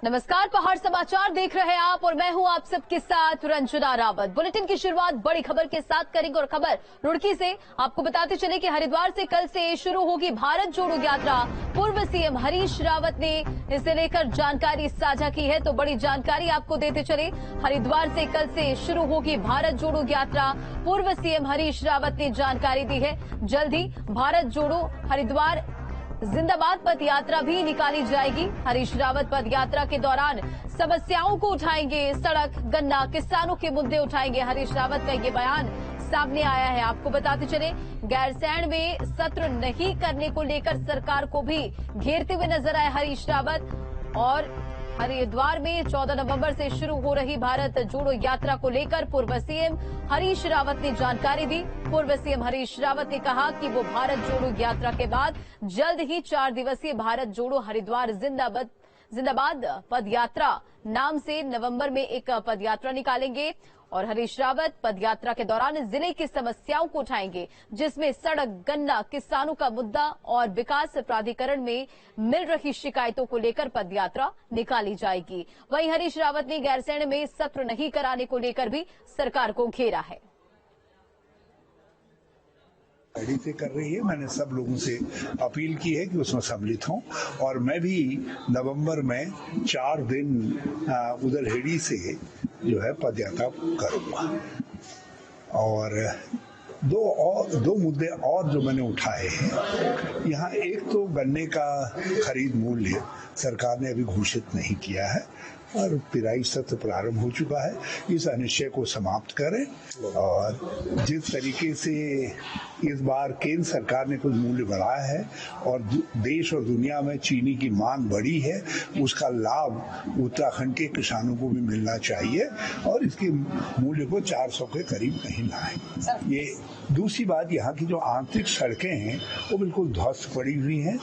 नमस्कार, पहाड़ समाचार देख रहे हैं आप और मैं हूं आप सबके साथ रंजना रावत। बुलेटिन की शुरुआत बड़ी खबर के साथ करेंगे और खबर रुड़की से। आपको बताते चले कि हरिद्वार से कल से शुरू होगी भारत जोड़ो यात्रा। पूर्व सीएम हरीश रावत ने इसे लेकर जानकारी साझा की है, तो बड़ी जानकारी आपको देते चले। हरिद्वार से कल से शुरू होगी भारत जोड़ो यात्रा। पूर्व सीएम हरीश रावत ने जानकारी दी है। जल्द ही भारत जोड़ो हरिद्वार जिंदाबाद पद यात्रा भी निकाली जाएगी। हरीश रावत पद यात्रा के दौरान समस्याओं को उठाएंगे, सड़क, गन्ना, किसानों के मुद्दे उठाएंगे। हरीश रावत का ये बयान सामने आया है। आपको बताते चले, गैरसैंण में सत्र नहीं करने को लेकर सरकार को भी घेरते हुए नजर आए हरीश रावत। और हरिद्वार में 14 नवंबर से शुरू हो रही भारत जोड़ो यात्रा को लेकर पूर्व सीएम हरीश रावत ने जानकारी दी। पूर्व सीएम हरीश रावत ने कहा कि वो भारत जोड़ो यात्रा के बाद जल्द ही 4 दिवसीय भारत जोड़ो हरिद्वार जिंदाबाद पद यात्रा नाम से नवंबर में एक पद यात्रा निकालेंगे। और हरीश रावत पद यात्रा के दौरान जिले की समस्याओं को उठाएंगे, जिसमें सड़क, गन्ना, किसानों का मुद्दा और विकास प्राधिकरण में मिल रही शिकायतों को लेकर पद यात्रा निकाली जाएगी। वहीं हरीश रावत ने गैरसैंण में सत्र नहीं कराने को लेकर भी सरकार को घेरा है। से कर रही है, मैंने सब लोगों से अपील की है कि उसमें सम्मिलित हों और मैं भी नवंबर में 4 दिन उधर हेड़ी से जो है पदयात्रा करूंगा। और दो मुद्दे और जो मैंने उठाए हैं यहाँ, एक तो गन्ने का खरीद मूल्य सरकार ने अभी घोषित नहीं किया है और पिराई सत्र प्रारंभ हो चुका है। इस अनिश्चय को समाप्त करें और जिस तरीके से इस बार केंद्र सरकार ने कुछ मूल्य बढ़ाया है और देश और दुनिया में चीनी की मांग बढ़ी है, उसका लाभ उत्तराखंड के किसानों को भी मिलना चाहिए और इसके मूल्य को 400 के करीब नहीं लाएं। ये दूसरी बात, यहाँ की जो आंतरिक सड़कें हैं वो बिल्कुल ध्वस्त पड़ी हुई हैं।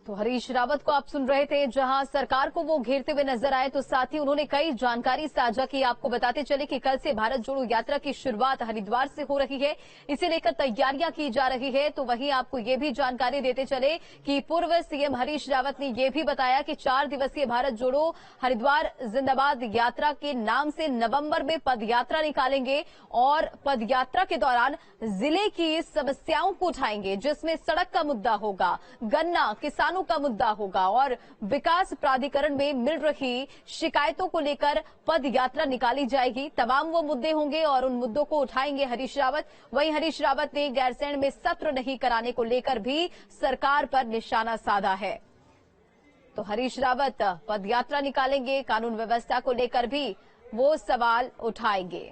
तो हरीश रावत को आप सुन रहे थे, जहां सरकार को वो घेरते हुए नजर आए, तो साथ ही उन्होंने कई जानकारी साझा की। आपको बताते चले कि कल से भारत जोड़ो यात्रा की शुरुआत हरिद्वार से हो रही है, इसे लेकर तैयारियां की जा रही है। तो वहीं आपको ये भी जानकारी देते चले कि पूर्व सीएम हरीश रावत ने ये भी बताया कि 4 दिवसीय भारत जोड़ो हरिद्वार जिंदाबाद यात्रा के नाम से नवंबर में पद यात्रा निकालेंगे और पद यात्रा के दौरान जिले की समस्याओं को उठाएंगे, जिसमें सड़क का मुद्दा होगा, गन्ना, किसानों का मुद्दा होगा और विकास प्राधिकरण में मिल रही शिकायतों को लेकर पद यात्रा निकाली जाएगी। तमाम वो मुद्दे होंगे और उन मुद्दों को उठाएंगे हरीश रावत। वहीं हरीश रावत ने गैरसैंण में सत्र नहीं कराने को लेकर भी सरकार पर निशाना साधा है। तो हरीश रावत पद यात्रा निकालेंगे, कानून व्यवस्था को लेकर भी वो सवाल उठाएंगे।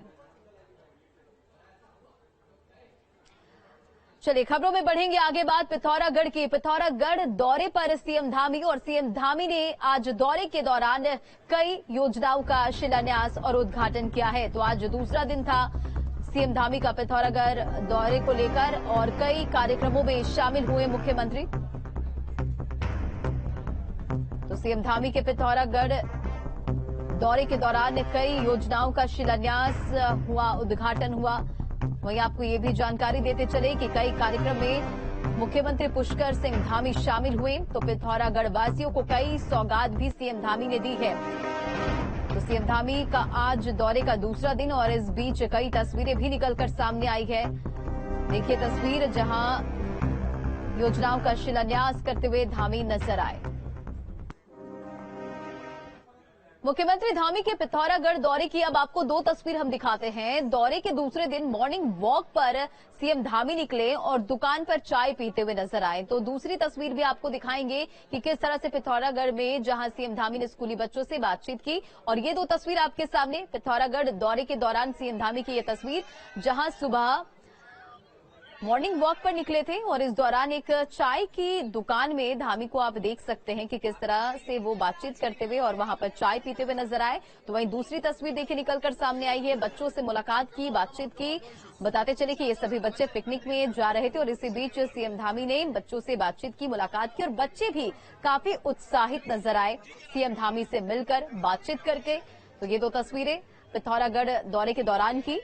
चलिए खबरों में बढ़ेंगे आगे बात पिथौरागढ़ की। पिथौरागढ़ दौरे पर सीएम धामी और सीएम धामी ने आज दौरे के दौरान कई योजनाओं का शिलान्यास और उद्घाटन किया है। तो आज दूसरा दिन था सीएम धामी का पिथौरागढ़ दौरे को लेकर और कई कार्यक्रमों में शामिल हुए मुख्यमंत्री। तो सीएम धामी के पिथौरागढ़ दौरे के दौरान कई योजनाओं का शिलान्यास हुआ, उद्घाटन हुआ। वहीं आपको ये भी जानकारी देते चले कि कई कार्यक्रम में मुख्यमंत्री पुष्कर सिंह धामी शामिल हुए। तो पिथौरागढ़ वासियों को कई सौगात भी सीएम धामी ने दी है। तो सीएम धामी का आज दौरे का दूसरा दिन और इस बीच कई तस्वीरें भी निकलकर सामने आई है। देखिए तस्वीर, जहां योजनाओं का शिलान्यास करते हुए धामी नजर आए। मुख्यमंत्री धामी के पिथौरागढ़ दौरे की अब आपको 2 तस्वीर हम दिखाते हैं। दौरे के दूसरे दिन मॉर्निंग वॉक पर सीएम धामी निकले और दुकान पर चाय पीते हुए नजर आए। तो दूसरी तस्वीर भी आपको दिखाएंगे कि किस तरह से पिथौरागढ़ में जहां सीएम धामी ने स्कूली बच्चों से बातचीत की। और ये 2 तस्वीर आपके सामने पिथौरागढ़ दौरे के दौरान सीएम धामी की ये तस्वीर, जहां सुबह मॉर्निंग वॉक पर निकले थे और इस दौरान एक चाय की दुकान में धामी को आप देख सकते हैं कि किस तरह से वो बातचीत करते हुए और वहां पर चाय पीते हुए नजर आए। तो वहीं दूसरी तस्वीर देखिए निकलकर सामने आई है, बच्चों से मुलाकात की, बातचीत की। बताते चले कि ये सभी बच्चे पिकनिक में जा रहे थे और इसी बीच सीएम धामी ने बच्चों से बातचीत की, मुलाकात की और बच्चे भी काफी उत्साहित नजर आए सीएम धामी से मिलकर, बातचीत करके। तो ये 2 तस्वीरें पिथौरागढ़ दौरे के दौरान की।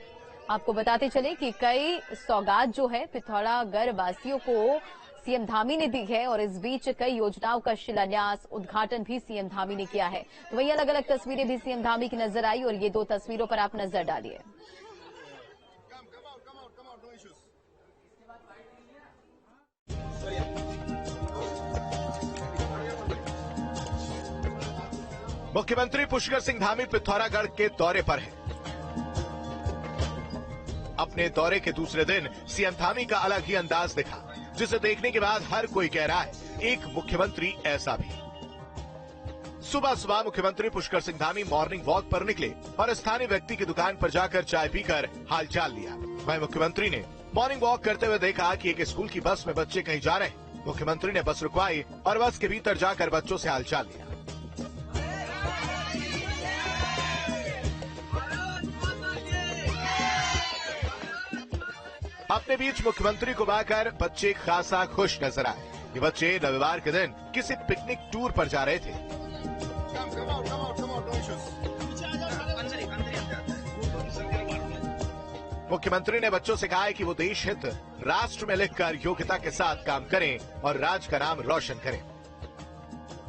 आपको बताते चले कि कई सौगात जो है पिथौरागढ़ वासियों को सीएम धामी ने दी है और इस बीच कई योजनाओं का शिलान्यास उद्घाटन भी सीएम धामी ने किया है। तो वही अलग अलग तस्वीरें भी सीएम धामी की नजर आई और ये 2 तस्वीरों पर आप नजर डालिए। मुख्यमंत्री पुष्कर सिंह धामी पिथौरागढ़ के दौरे पर हैं। अपने दौरे के दूसरे दिन सीएम धामी का अलग ही अंदाज दिखा, जिसे देखने के बाद हर कोई कह रहा है एक मुख्यमंत्री ऐसा भी। सुबह सुबह मुख्यमंत्री पुष्कर सिंह धामी मॉर्निंग वॉक पर निकले और स्थानीय व्यक्ति की दुकान पर जाकर चाय पीकर हालचाल लिया। वहीं मुख्यमंत्री ने मॉर्निंग वॉक करते हुए देखा कि एक स्कूल की बस में बच्चे कहीं जा रहे हैं। मुख्यमंत्री ने बस रुकवाई और बस के भीतर जाकर बच्चों से हालचाल लिया। अपने बीच मुख्यमंत्री को पाकर बच्चे खासा खुश नजर आए। ये बच्चे रविवार के दिन किसी पिकनिक टूर पर जा रहे थे। मुख्यमंत्री ने बच्चों से कहा है कि वो देश हित राष्ट्र में लिखकर योग्यता के साथ काम करें और राज्य का नाम रोशन करें।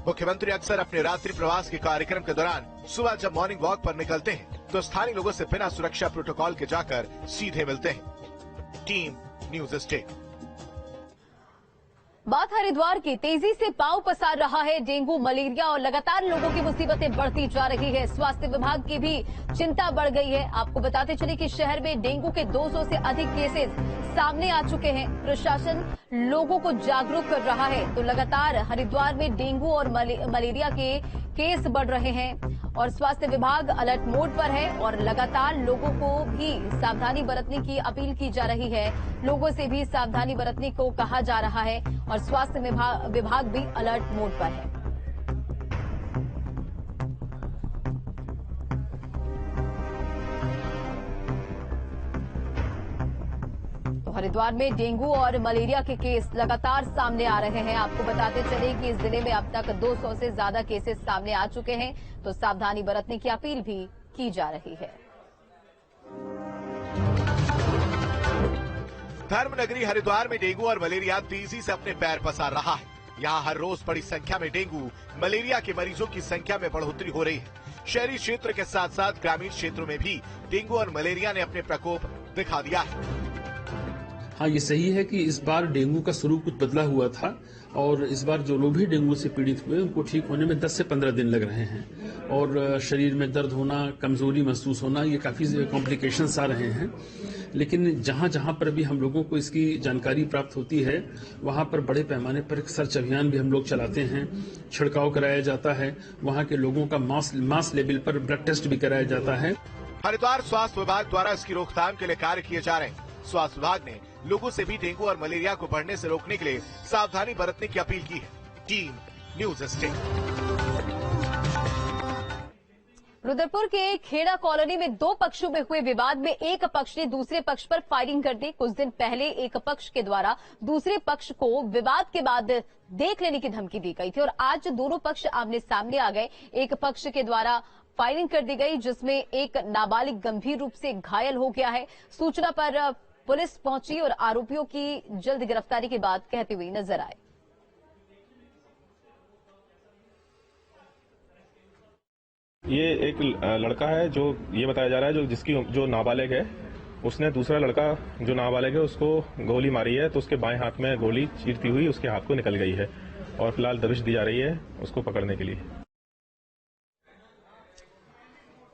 मुख्यमंत्री अक्सर अपने रात्रि प्रवास के कार्यक्रम के दौरान सुबह जब मॉर्निंग वॉक पर निकलते हैं तो स्थानीय लोगों से बिना सुरक्षा प्रोटोकॉल के जाकर सीधे मिलते हैं। Team news state. बात हरिद्वार की। तेजी से पांव पसार रहा है डेंगू, मलेरिया और लगातार लोगों की मुसीबतें बढ़ती जा रही है। स्वास्थ्य विभाग की भी चिंता बढ़ गई है। आपको बताते चले कि शहर में डेंगू के 200 से अधिक केसेस सामने आ चुके हैं। प्रशासन लोगों को जागरूक कर रहा है। तो लगातार हरिद्वार में डेंगू और मलेरिया के केस बढ़ रहे हैं और स्वास्थ्य विभाग अलर्ट मोड पर है और लगातार लोगों को भी सावधानी बरतने की अपील की जा रही है। लोगों से भी सावधानी बरतने को कहा जा रहा है और स्वास्थ्य विभाग भी अलर्ट मोड पर है। हरिद्वार में डेंगू और मलेरिया के केस लगातार सामने आ रहे हैं। आपको बताते चले कि इस जिले में अब तक 200 से ज्यादा केसेस सामने आ चुके हैं। तो सावधानी बरतने की अपील भी की जा रही है। धर्मनगरी हरिद्वार में डेंगू और मलेरिया तेजी से अपने पैर पसार रहा है। यहाँ हर रोज बड़ी संख्या में डेंगू मलेरिया के मरीजों की संख्या में बढ़ोतरी हो रही है। शहरी क्षेत्र के साथ साथ ग्रामीण क्षेत्रों में भी डेंगू और मलेरिया ने अपने प्रकोप दिखा दिया है। हाँ, ये सही है कि इस बार डेंगू का स्वरूप कुछ बदला हुआ था और इस बार जो लोग भी डेंगू से पीड़ित हुए उनको ठीक होने में 10 से 15 दिन लग रहे हैं और शरीर में दर्द होना, कमजोरी महसूस होना, ये काफी कॉम्प्लिकेशंस आ रहे हैं। लेकिन जहां जहां पर भी हम लोगों को इसकी जानकारी प्राप्त होती है वहां पर बड़े पैमाने पर एक सर्च अभियान भी हम लोग चलाते हैं। छिड़काव कराया जाता है, वहां के लोगों का मास लेवल पर ब्लड टेस्ट भी कराया जाता है। हरिद्वार स्वास्थ्य विभाग द्वारा इसकी रोकथाम के लिए कार्य किए जा रहे हैं। स्वास्थ्य विभाग ने लोगों से भी डेंगू और मलेरिया को बढ़ने से रोकने के लिए सावधानी बरतने की अपील की है। Team news state. रुद्रपुर के खेड़ा कॉलोनी में 2 पक्षों में हुए विवाद में एक पक्ष ने दूसरे पक्ष पर फायरिंग कर दी। कुछ दिन पहले एक पक्ष के द्वारा दूसरे पक्ष को विवाद के बाद देख लेने की धमकी दी गई थी और आज दोनों पक्ष आमने सामने आ गए। एक पक्ष के द्वारा फायरिंग कर दी गई जिसमें एक नाबालिग गंभीर रूप से घायल हो गया है। सूचना पर पुलिस पहुंची और आरोपियों की जल्द गिरफ्तारी की बात कहती हुई नजर आए। ये एक लड़का है जो ये बताया जा रहा है जो नाबालिग है, उसने दूसरा लड़का जो नाबालिग है उसको गोली मारी है तो उसके बाएं हाथ में गोली चीरती हुई उसके हाथ को निकल गई है और फिलहाल दबिश दी जा रही है उसको पकड़ने के लिए।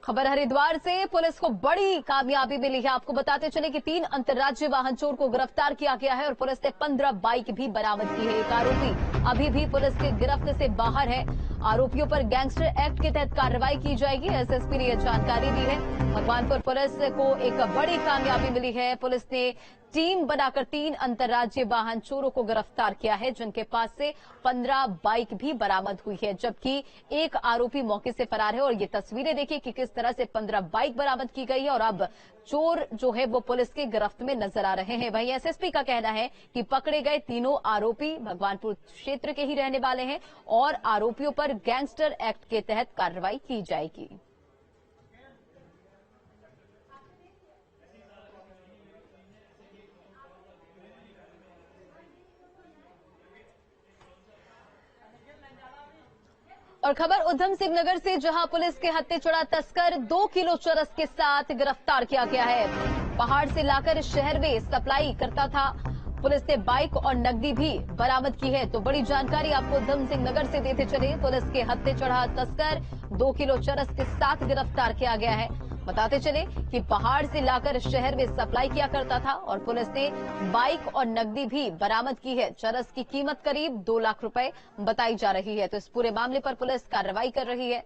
खबर हरिद्वार से पुलिस को बड़ी कामयाबी मिली है। आपको बताते चले कि 3 अंतर्राज्यीय वाहन चोर को गिरफ्तार किया गया है और पुलिस ने 15 बाइक भी बरामद की है। एक आरोपी अभी भी पुलिस के गिरफ्त से बाहर है। आरोपियों पर गैंगस्टर एक्ट के तहत कार्रवाई की जाएगी। एसएसपी ने यह जानकारी दी है। भगवानपुर पुलिस को एक बड़ी कामयाबी मिली है। पुलिस ने टीम बनाकर 3 अंतर्राज्यीय वाहन चोरों को गिरफ्तार किया है जिनके पास से 15 बाइक भी बरामद हुई है जबकि एक आरोपी मौके से फरार है। और ये तस्वीरें देखिए कि किस तरह से 15 बाइक बरामद की गई है और अब चोर जो है वो पुलिस के गिरफ्त में नजर आ रहे हैं। वहीं एसएसपी का कहना है कि पकड़े गए तीनों आरोपी भगवानपुर क्षेत्र के ही रहने वाले हैं और आरोपियों पर गैंगस्टर एक्ट के तहत कार्रवाई की जाएगी। और खबर उधम सिंह नगर से, जहां पुलिस के हत्थे चढ़ा तस्कर 2 किलो चरस के साथ गिरफ्तार किया गया है। पहाड़ से लाकर शहर में सप्लाई करता था। पुलिस ने बाइक और नकदी भी बरामद की है। तो बड़ी जानकारी आपको उधम सिंह नगर से देते चले। पुलिस के हत्थे चढ़ा तस्कर 2 किलो चरस के साथ गिरफ्तार किया गया है। बताते चले कि पहाड़ से लाकर शहर में सप्लाई किया करता था और पुलिस ने बाइक और नकदी भी बरामद की है। चरस की कीमत करीब 2 लाख रुपए बताई जा रही है। तो इस पूरे मामले पर पुलिस कार्रवाई कर रही है।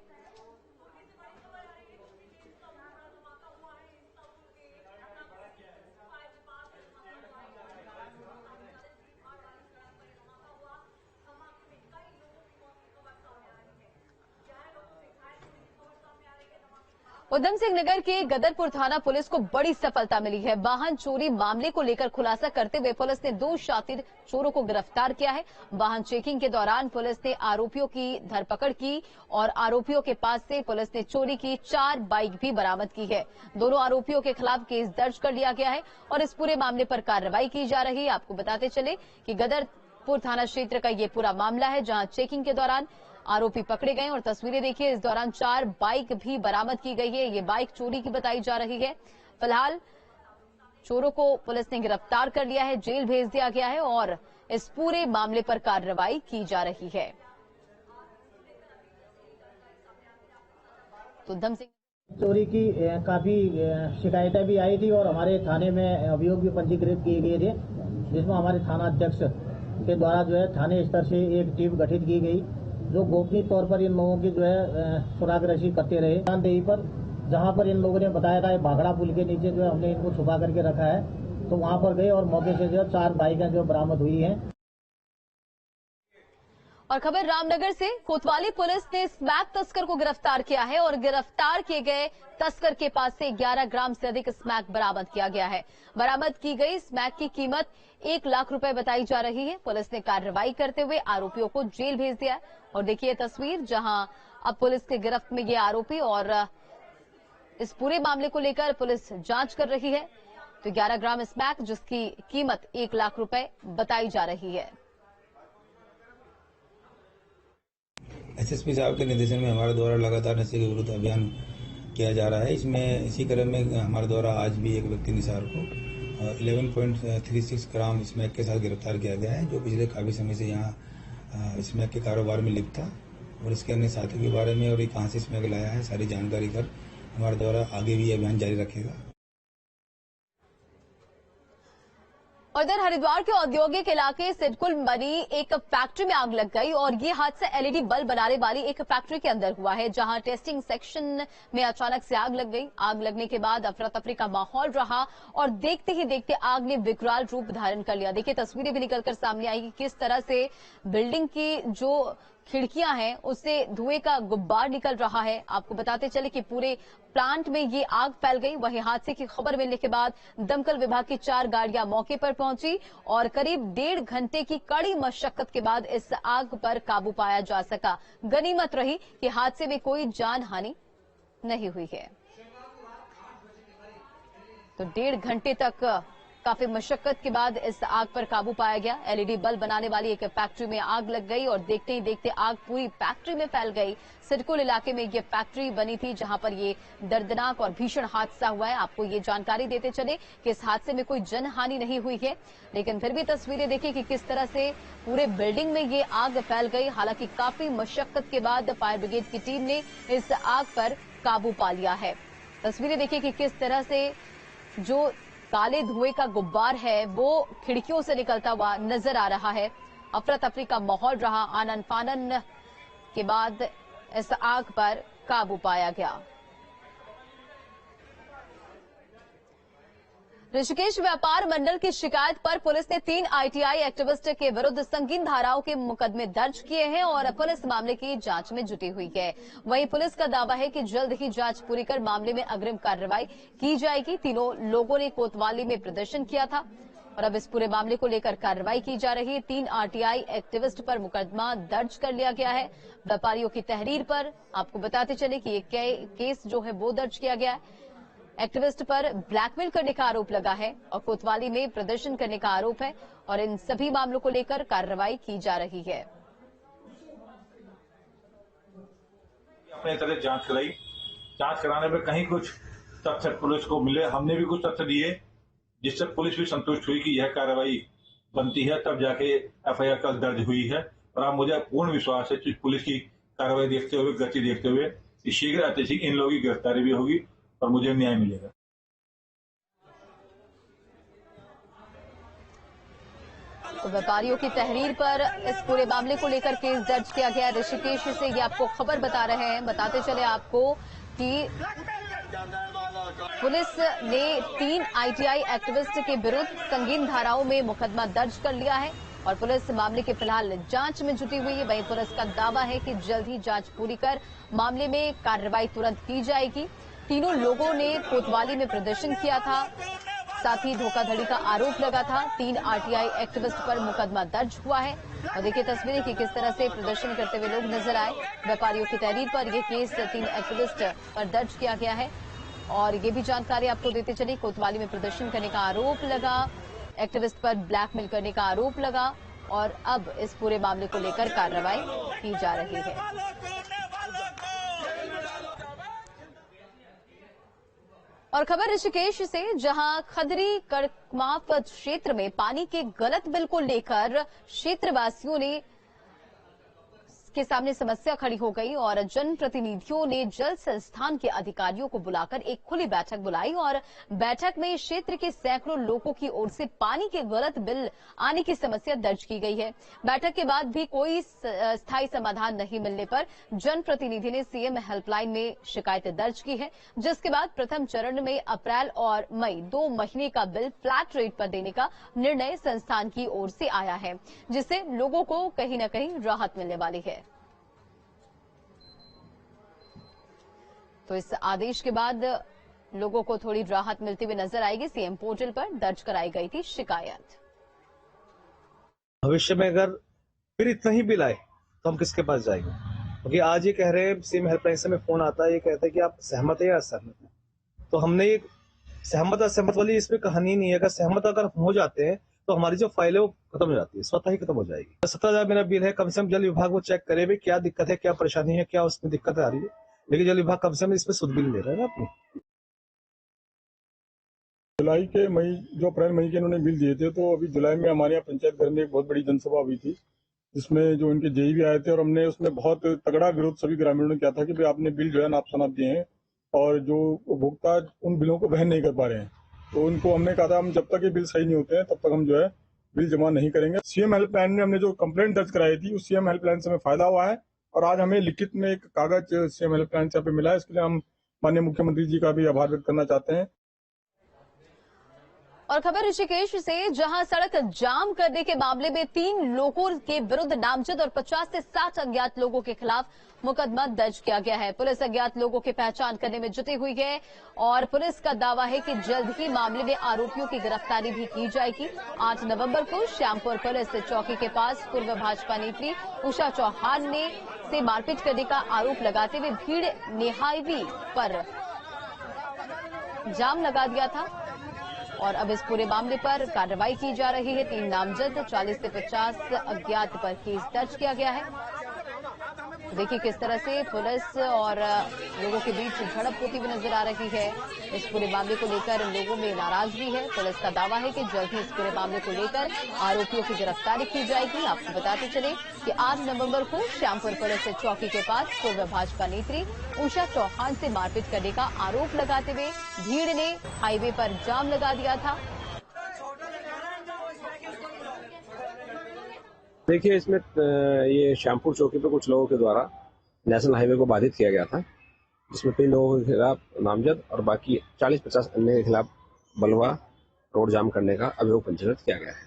उधम सिंह नगर के गदरपुर थाना पुलिस को बड़ी सफलता मिली है। वाहन चोरी मामले को लेकर खुलासा करते हुए पुलिस ने 2 शातिर चोरों को गिरफ्तार किया है। वाहन चेकिंग के दौरान पुलिस ने आरोपियों की धरपकड़ की और आरोपियों के पास से पुलिस ने चोरी की 4 बाइक भी बरामद की है। दोनों आरोपियों के खिलाफ केस दर्ज कर लिया गया है और इस पूरे मामले पर कार्रवाई की जा रही है। आपको बताते चले कि गदरपुर थाना क्षेत्र का ये पूरा मामला है, जहां चेकिंग के दौरान आरोपी पकड़े गए और तस्वीरें देखिए। इस दौरान 4 बाइक भी बरामद की गई है। ये बाइक चोरी की बताई जा रही है। फिलहाल चोरों को पुलिस ने गिरफ्तार कर लिया है, जेल भेज दिया गया है और इस पूरे मामले पर कार्रवाई की जा रही है। तो उधम सिंह चोरी की काफी शिकायतें भी आई थी और हमारे थाने में अभियोग भी पंजीकृत किए गए थे, जिसमें हमारे थाना अध्यक्ष के द्वारा जो है थाने स्तर से एक टीम गठित की गई, जो गोपनीय तौर पर इन लोगों की जो है सुरागरशी करते रहे। निशानदेही पर जहां पर इन लोगों ने बताया था भागड़ा पुल के नीचे जो है हमने इनको छुपा करके रखा है, तो वहां पर गए और मौके से जो है 4 बाइकें जो बरामद हुई हैं। और खबर रामनगर से, कोतवाली पुलिस ने स्मैक तस्कर को गिरफ्तार किया है और गिरफ्तार किए गए तस्कर के पास से 11 ग्राम से अधिक स्मैक बरामद किया गया है। बरामद की गई स्मैक की कीमत 1 लाख रुपए बताई जा रही है। पुलिस ने कार्रवाई करते हुए आरोपियों को जेल भेज दिया और देखिए तस्वीर, जहां अब पुलिस के गिरफ्त में ये आरोपी और इस पूरे मामले को लेकर पुलिस जांच कर रही है। तो 11 ग्राम स्मैक, जिसकी कीमत 1 लाख रुपए बताई जा रही है। एसएसपी साहब के निर्देशन में हमारे द्वारा लगातार नशे के विरुद्ध अभियान किया जा रहा है। इसमें इसी क्रम में हमारे द्वारा आज भी एक व्यक्ति निसार को 11.36 ग्राम स्मैक के साथ गिरफ्तार किया गया है, जो पिछले काफी समय से यहाँ स्मैक के कारोबार में लिप्त था। और इसके अन्य साथियों के बारे में और ये कहाँ से स्मैक लाया है, सारी जानकारी कर हमारे द्वारा आगे भी अभियान जारी रखेगा। और इधर हरिद्वार के औद्योगिक इलाके सिडकुल बनी एक फैक्ट्री में आग लग गई और ये हादसा एलईडी बल्ब बनाने वाली एक फैक्ट्री के अंदर हुआ है, जहां टेस्टिंग सेक्शन में अचानक से आग लग गई। आग लगने के बाद अफरा तफरी का माहौल रहा और देखते ही देखते आग ने विकराल रूप धारण कर लिया। देखिए तस्वीरें भी निकलकर सामने आई कि किस तरह से बिल्डिंग की जो खिड़कियां हैं उससे धुएं का गुब्बार निकल रहा है। आपको बताते चले कि पूरे प्लांट में ये आग फैल गई। वहीं हादसे की खबर मिलने के बाद दमकल विभाग की 4 गाड़ियां मौके पर पहुंची और करीब 1.5 घंटे की कड़ी मशक्कत के बाद इस आग पर काबू पाया जा सका। गनीमत रही कि हादसे में कोई जान हानि नहीं हुई है। तो 1.5 घंटे तक काफी मशक्कत के बाद इस आग पर काबू पाया गया। एलईडी बल्ब बनाने वाली एक फैक्ट्री में आग लग गई और देखते ही देखते आग पूरी फैक्ट्री में फैल गई। सिडकुल इलाके में ये फैक्ट्री बनी थी, जहां पर ये दर्दनाक और भीषण हादसा हुआ है। आपको ये जानकारी देते चले कि इस हादसे में कोई जनहानि नहीं हुई है, लेकिन फिर भी तस्वीरें देखिए कि किस तरह से पूरे बिल्डिंग में ये आग फैल गई। हालांकि काफी मशक्कत के बाद फायर ब्रिगेड की टीम ने इस आग पर काबू पा लिया है। तस्वीरें देखिए कि किस तरह से जो काले धुएं का गुब्बार है वो खिड़कियों से निकलता हुआ नजर आ रहा है। अफरा तफरी का माहौल रहा। आनन फानन के बाद इस आग पर काबू पाया गया। ऋषिकेश व्यापार मंडल की शिकायत पर पुलिस ने 3 आईटीआई एक्टिविस्ट के विरुद्ध संगीन धाराओं के मुकदमे दर्ज किए हैं और पुलिस मामले की जांच में जुटी हुई है। वहीं पुलिस का दावा है कि जल्द ही जांच पूरी कर मामले में अग्रिम कार्रवाई की जाएगी। तीनों लोगों ने कोतवाली में प्रदर्शन किया था और अब इस पूरे मामले को लेकर कार्रवाई की जा रही है। 3 आरटीआई एक्टिविस्ट पर मुकदमा दर्ज कर लिया गया है। व्यापारियों की तहरीर पर आपको बताते चले कि ये केस जो है वो दर्ज किया गया है। एक्टिविस्ट पर ब्लैकमेल करने का आरोप लगा है और कोतवाली में प्रदर्शन करने का आरोप है और इन सभी मामलों को लेकर कार्रवाई की जा रही है। अपने तरह जांच कराई। जांच कराने में कहीं कुछ तथ्य पुलिस को मिले, हमने भी कुछ तथ्य दिए जिससे पुलिस भी संतुष्ट हुई कि यह कार्रवाई बनती है, तब जाके एफआईआर कल दर्ज हुई है। और अब मुझे पूर्ण विश्वास है कि पुलिस की कार्रवाई देखते हुए, गति देखते हुए शीघ्र अतिशीघ्र इन लोगों की गिरफ्तारी भी होगी और मुझे न्याय मिलेगा। तो व्यापारियों की तहरीर पर इस पूरे मामले को लेकर केस दर्ज किया गया। ऋषिकेश से ये आपको खबर बता रहे हैं, बताते चले आपको कि पुलिस ने 3 आईटीआई एक्टिविस्ट के विरुद्ध संगीन धाराओं में मुकदमा दर्ज कर लिया है और पुलिस मामले के फिलहाल जांच में जुटी हुई है। वहीं पुलिस का दावा है कि जल्द ही जांच पूरी कर मामले में कार्रवाई तुरंत की जाएगी। तीनों लोगों ने कोतवाली में प्रदर्शन किया था, साथ ही धोखाधड़ी का आरोप लगा था। 3 आरटीआई एक्टिविस्ट पर मुकदमा दर्ज हुआ है और देखिए तस्वीरें कि किस तरह से प्रदर्शन करते हुए लोग नजर आए। व्यापारियों की तहरीर पर यह केस 3 एक्टिविस्ट पर दर्ज किया गया है और ये भी जानकारी आपको देते चली। कोतवाली में प्रदर्शन करने का आरोप लगा, एक्टिविस्ट पर ब्लैकमेल करने का आरोप लगा और अब इस पूरे मामले को लेकर कार्रवाई की जा रही है। और खबर ऋषिकेश से, जहां खदरी कड़कमाफ क्षेत्र में पानी के गलत बिल को लेकर क्षेत्रवासियों ने के सामने समस्या खड़ी हो गई और जनप्रतिनिधियों ने जल संस्थान के अधिकारियों को बुलाकर एक खुली बैठक बुलाई और बैठक में क्षेत्र के सैकड़ों लोगों की ओर से पानी के गलत बिल आने की समस्या दर्ज की गई है। बैठक के बाद भी कोई स्थायी समाधान नहीं मिलने पर जनप्रतिनिधि ने सीएम हेल्पलाइन में शिकायतें दर्ज की है, जिसके बाद प्रथम चरण में अप्रैल और मई 2 महीने का बिल फ्लैट रेट पर देने का निर्णय संस्थान की ओर से आया है, जिससे लोगों को कहीं न कहीं राहत मिलने वाली है। तो इस आदेश के बाद लोगों को थोड़ी राहत मिलती हुई नजर आएगी। सीएम पोर्टल पर दर्ज कराई गई थी शिकायत। भविष्य में अगर फिर इतना ही बिल आए तो हम किसके पास जाएंगे? क्योंकि आज ये कह रहे हैं, सीएम हेल्पलाइन से में फोन आता है, ये कहते हैं कि आप सहमत है या असहमत है। तो हमने ये सहमत असहमत वाली इसमें कहानी नहीं है। अगर सहमत अगर हो जाते हैं तो हमारी जो फाइल है वो खत्म हो जाती है, स्वतः ही खत्म हो जाएगी। 17,000 मेरा बिल है, कम से कम जल विभाग वो चेक करे भी क्या दिक्कत है, क्या परेशानी है, क्या उसमें दिक्कत आ रही है। लेकिन जल विभाग कम से कम इसमें शुद्ध बिल ले रहा है ना अपनी। जुलाई के मई जो अप्रैल मई के इन्होंने बिल दिए थे, तो अभी जुलाई में हमारे यहाँ पंचायत घर में एक बहुत बड़ी जनसभा हुई थी, जिसमें जो इनके जेई भी आए थे और हमने उसमें बहुत तगड़ा विरोध सभी ग्रामीणों ने किया था कि भाई आपने बिल जो है ना आप शनाब दिए हैं और जो उपभोक्ता उन बिलों को वहन नहीं कर पा रहे हैं। तो उनको हमने कहा था हम जब तक ये बिल सही नहीं होते हैं तब तक हम जो है बिल जमा नहीं करेंगे। सीएम हेल्पलाइन में हमने जो कंप्लेंट दर्ज कराई थी, उस सीएम हेल्पलाइन से हमें फायदा हुआ है और आज हमें लिखित में एक कागज सीएम हेल्पलाइन से मिला है। इसके लिए हम माननीय मुख्यमंत्री जी का भी आभार व्यक्त करना चाहते हैं। और खबर ऋषिकेश से, जहां सड़क जाम करने के मामले में 3 लोगों के विरुद्ध नामजद और 50 से 60 अज्ञात लोगों के खिलाफ मुकदमा दर्ज किया गया है। पुलिस अज्ञात लोगों की पहचान करने में जुटी हुई है और पुलिस का दावा है कि जल्द ही मामले में आरोपियों की गिरफ्तारी भी की जाएगी। 8 नवंबर को श्यामपुर पुलिस चौकी के पास पूर्व भाजपा नेत्री उषा चौहान ने से मारपीट करने का आरोप लगाते हुए भीड़ ने हाईवे पर जाम लगा दिया था और अब इस पूरे मामले पर कार्रवाई की जा रही है। 3 नामजद 40 से 50 अज्ञात पर केस दर्ज किया गया है। देखिए किस तरह से पुलिस और लोगों के बीच झड़प होती हुई नजर आ रही है। इस पूरे मामले को लेकर लोगों में नाराजगी है। पुलिस का दावा है कि जल्द ही इस पूरे मामले को लेकर आरोपियों की गिरफ्तारी की जाएगी। आपको बताते चले कि 8 नवंबर को श्यामपुर पुलिस चौकी के पास पूर्व भाजपा नेत्री उषा चौहान से मारपीट करने का आरोप लगाते हुए भीड़ ने हाईवे पर जाम लगा दिया था। देखिए इसमें ये श्यामपुर चौकी पे कुछ लोगों के द्वारा नेशनल हाईवे को बाधित किया गया था, जिसमें 3 लोगों के खिलाफ नामजद और बाकी 40-50 अन्य के खिलाफ बलवा रोड जाम करने का अभियोग पंजीकृत किया गया है।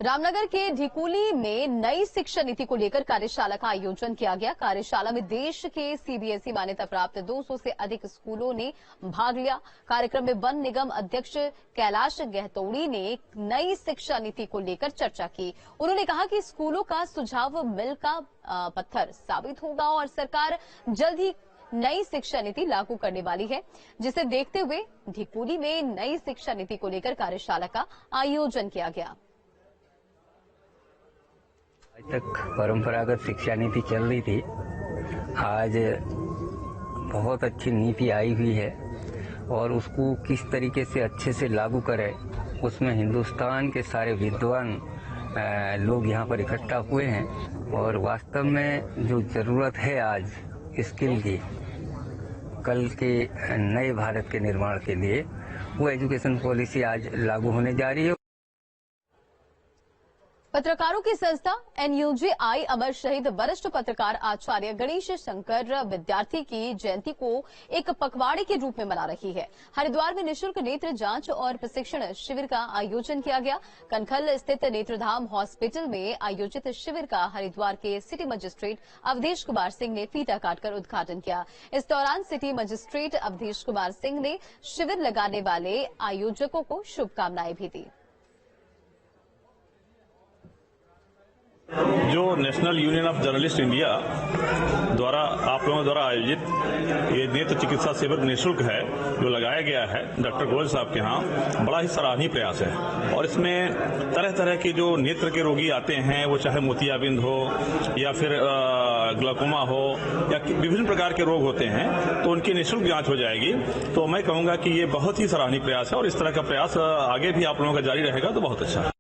रामनगर के ढिकुली में नई शिक्षा नीति को लेकर कार्यशाला का आयोजन किया गया। कार्यशाला में देश के सीबीएसई मान्यता प्राप्त 200 से अधिक स्कूलों ने भाग लिया। कार्यक्रम में वन निगम अध्यक्ष कैलाश गहतोड़ी ने नई शिक्षा नीति को लेकर चर्चा की। उन्होंने कहा कि स्कूलों का सुझाव मील का पत्थर साबित होगा और सरकार जल्द ही नई शिक्षा नीति लागू करने वाली है, जिसे देखते हुए ढिकुली में नई शिक्षा नीति को लेकर कार्यशाला का आयोजन किया गया। आज तक परंपरागत शिक्षा नीति चल रही थी, आज बहुत अच्छी नीति आई हुई है और उसको किस तरीके से अच्छे से लागू करें, उसमें हिंदुस्तान के सारे विद्वान लोग यहाँ पर इकट्ठा हुए हैं और वास्तव में जो ज़रूरत है आज स्किल की, कल के नए भारत के निर्माण के लिए, वो एजुकेशन पॉलिसी आज लागू होने जा रही है। पत्रकारों की संस्था NUJ-I अमर शहीद वरिष्ठ पत्रकार आचार्य गणेश शंकर विद्यार्थी की जयंती को एक पखवाड़े के रूप में मना रही है। हरिद्वार में निःशुल्क नेत्र जांच और प्रशिक्षण शिविर का आयोजन किया गया। कनखल स्थित नेत्रधाम हॉस्पिटल में आयोजित शिविर का हरिद्वार के सिटी मजिस्ट्रेट अवधेश कुमार सिंह ने फीता काटकर उद्घाटन किया। इस दौरान सिटी मजिस्ट्रेट अवधेश कुमार सिंह ने शिविर लगाने वाले आयोजकों को शुभकामनाएं भी दी। जो national union of journalist India द्वारा आप लोगों द्वारा आयोजित ये नेत्र चिकित्सा शिविर निःशुल्क है, जो लगाया गया है डॉक्टर गोयल साहब के यहाँ, बड़ा ही सराहनीय प्रयास है। और इसमें तरह तरह के जो नेत्र के रोगी आते हैं, वो चाहे मोतियाबिंद हो या फिर ग्लाकोमा हो या विभिन्न प्रकार के रोग होते हैं, तो उनकी निःशुल्क जांच हो जाएगी। तो मैं कहूँगा कि ये बहुत ही सराहनीय प्रयास है और इस तरह का प्रयास आगे भी आप लोगों का जारी रहेगा तो बहुत अच्छा है।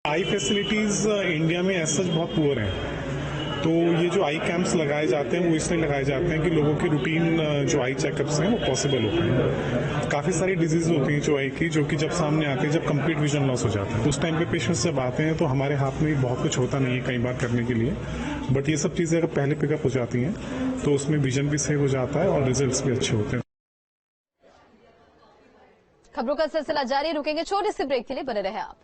आई फैसिलिटीज इंडिया में ऐसा बहुत पुअर हैं, तो ये जो आई कैंप्स लगाए जाते हैं वो इसलिए लगाए जाते हैं कि लोगों के रूटीन जो आई चेकअप्स हैं वो पॉसिबल होते हैं। काफ़ी सारी डिजीज होती हैं जो आई की, जो कि जब सामने आती है, जब कंप्लीट विजन लॉस हो जाता है, उस टाइम पे पेशेंट्स जब आते हैं तो हमारे हाथ में बहुत कुछ होता नहीं है कई बार करने के लिए, बट ये सब चीज़ें अगर पहले पिकअप हो जाती हैं तो उसमें विजन भी सेव हो जाता है और रिजल्ट भी अच्छे होते हैं। खबरों का सिलसिला जारी, रुकेंगे छोटे से ब्रेक के लिए, बने रहे आप।